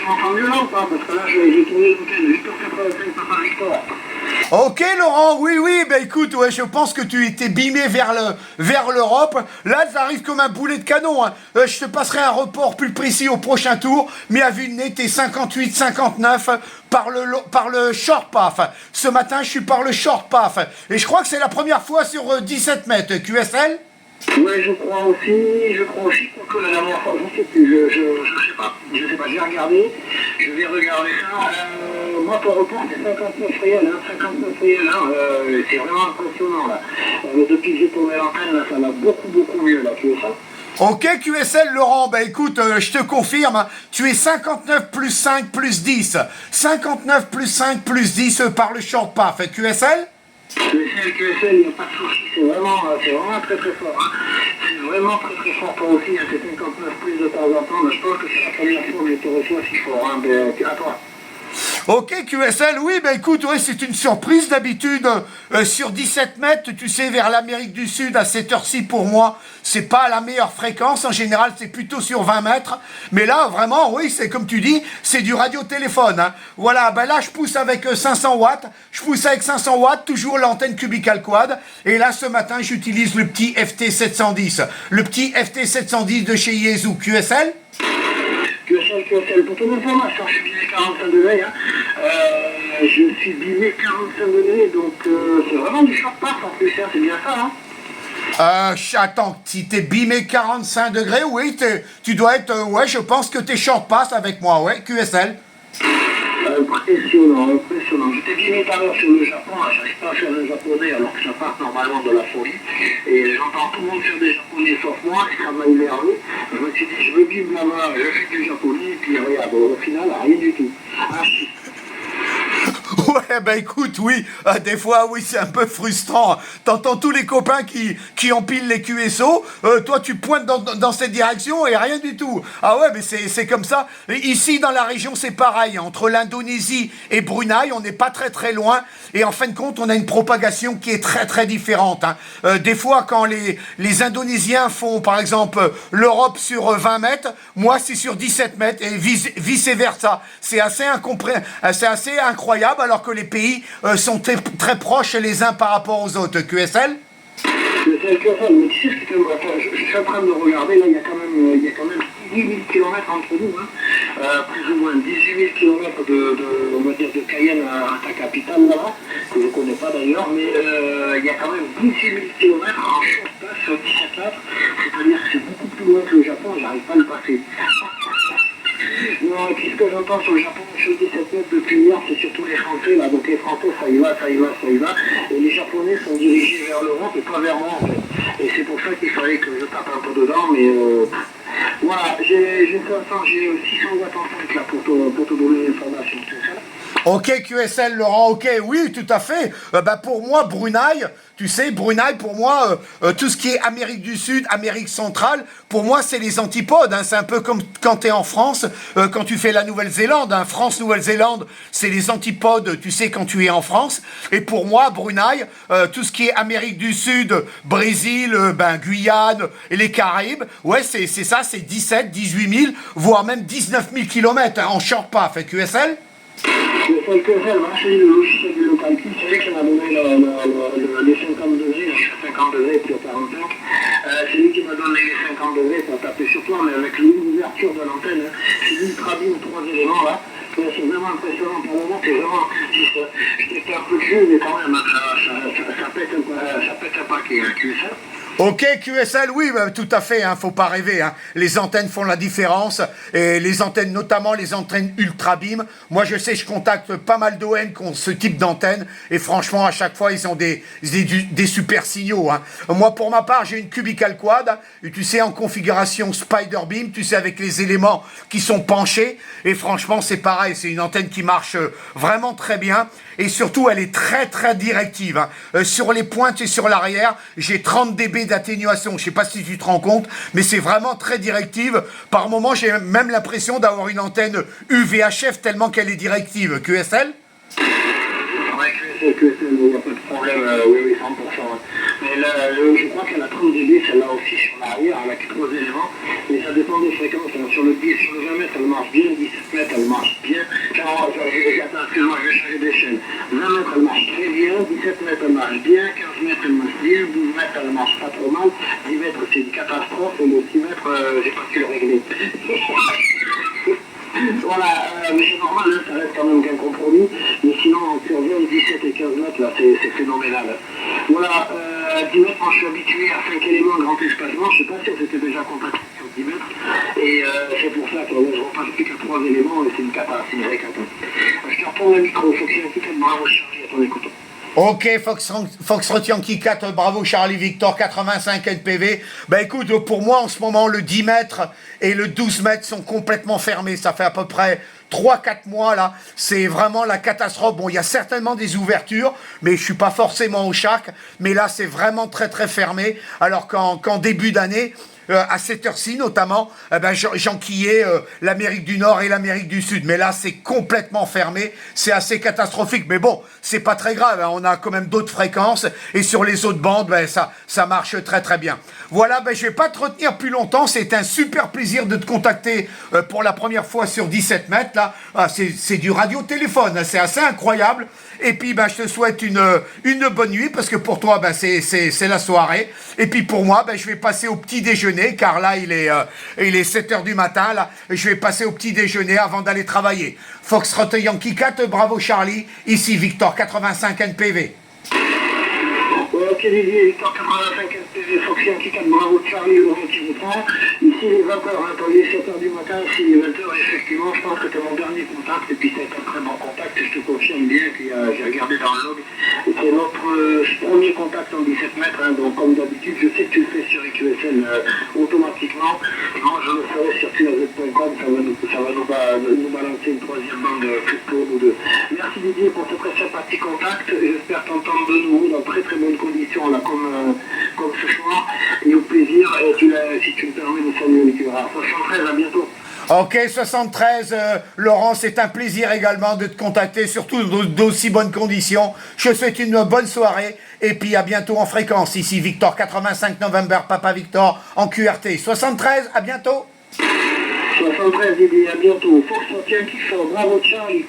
m'entends mieux là ou pas? Parce que là, j'ai tourné l'antenne, 8h85 par Victor. Ok Laurent, oui, ben écoute, ouais, je pense que tu étais bimé vers l'Europe. Là, ça arrive comme un boulet de canon. Hein. Je te passerai un report plus précis au prochain tour, mais à vue de nez, t'es 58-59 par le short path. Ce matin, je suis par le short path. Et je crois que c'est la première fois sur 17 mètres, QSL. Ouais, je crois aussi, quoique la dernière fois, je sais plus, je sais pas, j'ai regardé, je vais regarder ça, moi pour report c'est 59 réels, c'est vraiment impressionnant là, depuis que j'ai tourné l'antenne, là, ça va beaucoup mieux là, tu veux ça? Ok QSL Laurent, bah écoute, je te confirme, hein, tu es 59 plus 5 plus 10. 59 plus 5 plus 10 par le short path, QSL. QSL, il n'y a pas de souci, c'est vraiment très fort. Hein. C'est vraiment très fort toi aussi, hein, c'est 59 plus de temps en temps, mais je pense que c'est la première fois que je te reçois si fort, hein, à toi. Ok QSL, oui, bah écoute, ouais, c'est une surprise d'habitude. Sur 17 mètres, tu sais, vers l'Amérique du Sud, à cette heure-ci, pour moi, c'est pas la meilleure fréquence. En général, c'est plutôt sur 20 mètres. Mais là, vraiment, oui, c'est comme tu dis, c'est du radio-téléphone. Hein. Voilà, ben là, je pousse avec 500 watts. Je pousse avec 500 watts, toujours l'antenne Cubical Quad. Et là, ce matin, j'utilise le petit FT710. Le petit FT710 de chez Yaesu. QSL. QSL, pour ton information, je suis bimé 45 degrés, hein. Je suis bimé 45 degrés, donc c'est vraiment du short path en plus, hein, c'est bien ça, hein. Attends, si t'es bimé 45 degrés, oui, tu dois être, ouais, je pense que t'es short pass avec moi, ouais, QSL. Impressionnant. J'étais bimé tout à l'heure sur le Japon, là, j'arrive pas à faire le japonais alors que ça part normalement de la folie. Et j'entends tout le monde faire des japonais sauf moi, et ça m'a énervé. Je me suis dit, je me bime là-bas, je fais du japonais, et puis regarde, au final, rien du tout. Ah, Ouais, ben écoute, oui, des fois, oui, c'est un peu frustrant. T'entends tous les copains qui empilent les QSO, toi, tu pointes dans cette direction et rien du tout. Ah ouais, mais c'est comme ça. Et ici, dans la région, c'est pareil. Entre l'Indonésie et Brunei, on n'est pas très loin. Et en fin de compte, on a une propagation qui est très différente. Hein. Des fois, quand les Indonésiens font, par exemple, l'Europe sur 20 mètres, moi, c'est sur 17 mètres et vice-versa. C'est assez incroyable, alors que les pays sont très proches les uns par rapport aux autres. QSL. mais tu sais ce que je suis en train de regarder, là, il y a quand même 18 000 km entre nous, hein. Plus ou moins 18 000 km on va dire, de Cayenne à ta capitale, là-bas, que je ne connais pas d'ailleurs, mais il y a quand même 18 000 km en short path sur 17 mètres, c'est-à-dire que c'est beaucoup plus loin que le Japon, j'arrive pas à le passer. Non, et puis ce que j'entends sur le Japon, sur 17 mètres depuis hier, c'est surtout les Français, là, donc les Français, ça y va, et les Japonais sont dirigés vers l'Europe et pas vers moi, en fait. Et c'est pour ça qu'il fallait que je tape un peu dedans, mais voilà, j'ai 600 watts en 5 là pour te donner l'information, tout ça. Ok QSL Laurent, ok, oui, tout à fait. Pour moi, Brunei, tu sais, Brunei, pour moi, tout ce qui est Amérique du Sud, Amérique centrale, pour moi, c'est les antipodes. Hein. C'est un peu comme quand tu es en France, quand tu fais la Nouvelle-Zélande. Hein. France-Nouvelle-Zélande, c'est les antipodes, tu sais, quand tu es en France. Et pour moi, Brunei, tout ce qui est Amérique du Sud, Brésil, Guyane et les Caraïbes, ouais, c'est ça, c'est 17, 18 000, voire même 19 000 km hein, en short path. QSL. Le seul que j'ai, c'est le logiciel de localité, c'est lui qui m'a donné les 50 degrés, je suis à 50 degrés puis à 45. C'est lui qui m'a donné les 50 degrés pour taper sur toi, mais avec l'ouverture de l'antenne, hein. C'est l'ultra beam 3 éléments là. C'est vraiment impressionnant pour le moment, c'est vraiment. Je t'ai fait un peu de jeu, mais quand même, ça pète un paquet, hein, tu sais ça. Ok QSL, oui, tout à fait, hein, faut pas rêver. Hein. Les antennes font la différence, et les antennes, notamment les antennes Ultra Beam. Moi, je sais, je contacte pas mal d'OM qui ont ce type d'antenne, et franchement, à chaque fois, ils ont des super signaux. Hein. Moi, pour ma part, j'ai une Cubical Quad, et tu sais, en configuration Spider Beam, tu sais, avec les éléments qui sont penchés, et franchement, c'est pareil, c'est une antenne qui marche vraiment très bien, et surtout, elle est très directive. Hein. Sur les pointes et sur l'arrière, j'ai 30 dB d'atténuation. Je ne sais pas si tu te rends compte, mais c'est vraiment très directive. Par moment, j'ai même l'impression d'avoir une antenne UVHF tellement qu'elle est directive. QSL. Ouais, QSL, il n'y a pas de problème, oui, 100%. Mais je crois qu'elle a 30 dB, celle-là aussi sur l'arrière, elle a que 3 éléments, mais ça dépend des fréquences. Alors, sur le 10, sur le 20 mètres, elle marche bien, 17 mètres, elle marche bien. Attends, excuse-moi, je vais changer d'échelle. 20 mètres, elle marche très bien, 17 mètres, elle marche bien, 15 mètres, elle marche bien, 12 mètres, elle marche pas trop mal, 10 mètres, c'est une catastrophe, et le 6 mètres, j'ai pas su le régler. Voilà, mais c'est normal, hein, ça reste quand même qu'un compromis, mais sinon sur 20, 17 et 15 mètres, là, c'est phénoménal. Voilà, 10 mètres, moi je suis habitué à 5 éléments grand espacement, je sais pas si on s'était déjà contacté sur 10 mètres, et c'est pour ça que je repasse plus qu'à 3 éléments, et c'est une cata, c'est une vraie cata. Je te retourne le micro, faut que j'ai un petit peu de bravo Charlie à ton écoute. Ok, Foxtrot Yankee 4, bravo Charlie Victor, 85 NPV. Ben écoute, pour moi en ce moment, le 10 mètres et le 12 mètres sont complètement fermés. Ça fait à peu près 3-4 mois là. C'est vraiment la catastrophe. Bon, il y a certainement des ouvertures, mais je suis pas forcément au chac. Mais là, c'est vraiment très très fermé. Alors qu'en début d'année, à cette heure-ci notamment, j'enquillais l'Amérique du Nord et l'Amérique du Sud. Mais là, c'est complètement fermé. C'est assez catastrophique. Mais bon, c'est pas très grave. Hein. On a quand même d'autres fréquences. Et sur les autres bandes, ça marche très très bien. Voilà, je vais pas te retenir plus longtemps. C'est un super plaisir de te contacter pour la première fois sur 17 mètres. Là, c'est du radio-téléphone. Hein. C'est assez incroyable. Et puis, je te souhaite une bonne nuit parce que pour toi, c'est la soirée. Et puis pour moi, je vais passer au petit déjeuner car là, il est 7 h du matin. Là, je vais passer au petit déjeuner avant d'aller travailler. Foxtrot Yankee 4, bravo Charlie. Ici Victor 85 NPV. Ok Didier, Victor 85 NPV, Fox Yankee 4, bravo Charlie, le petit reprend. Ici les 20 h, hein, il est 7 h du matin, ici les 20 h, effectivement, je pense que c'est mon dernier contact, et puis c'est un très bon contact, je te confirme bien, puis j'ai regardé dans le log, c'est notre premier contact en 17 mètres, hein, donc comme d'habitude, je sais que tu le fais sur EQSL automatiquement, moi je le ferai sur QAZ.com, ça va nous balancer une troisième bande plus pour nous deux. Merci Didier pour ce très sympathique contact, j'espère t'entendre de nouveau dans très très bonnes conditions là, comme ce soir, et au plaisir, et si tu me permets de saluer les curats. 73, à bientôt. Ok, 73, Laurent, c'est un plaisir également de te contacter, surtout d'aussi bonnes conditions. Je te souhaite une bonne soirée, et puis à bientôt en fréquence. Ici Victor 85 November, Papa Victor, en QRT. 73, à bientôt. 73, Didier, à bientôt. Fox Yankee 4, bravo Charlie.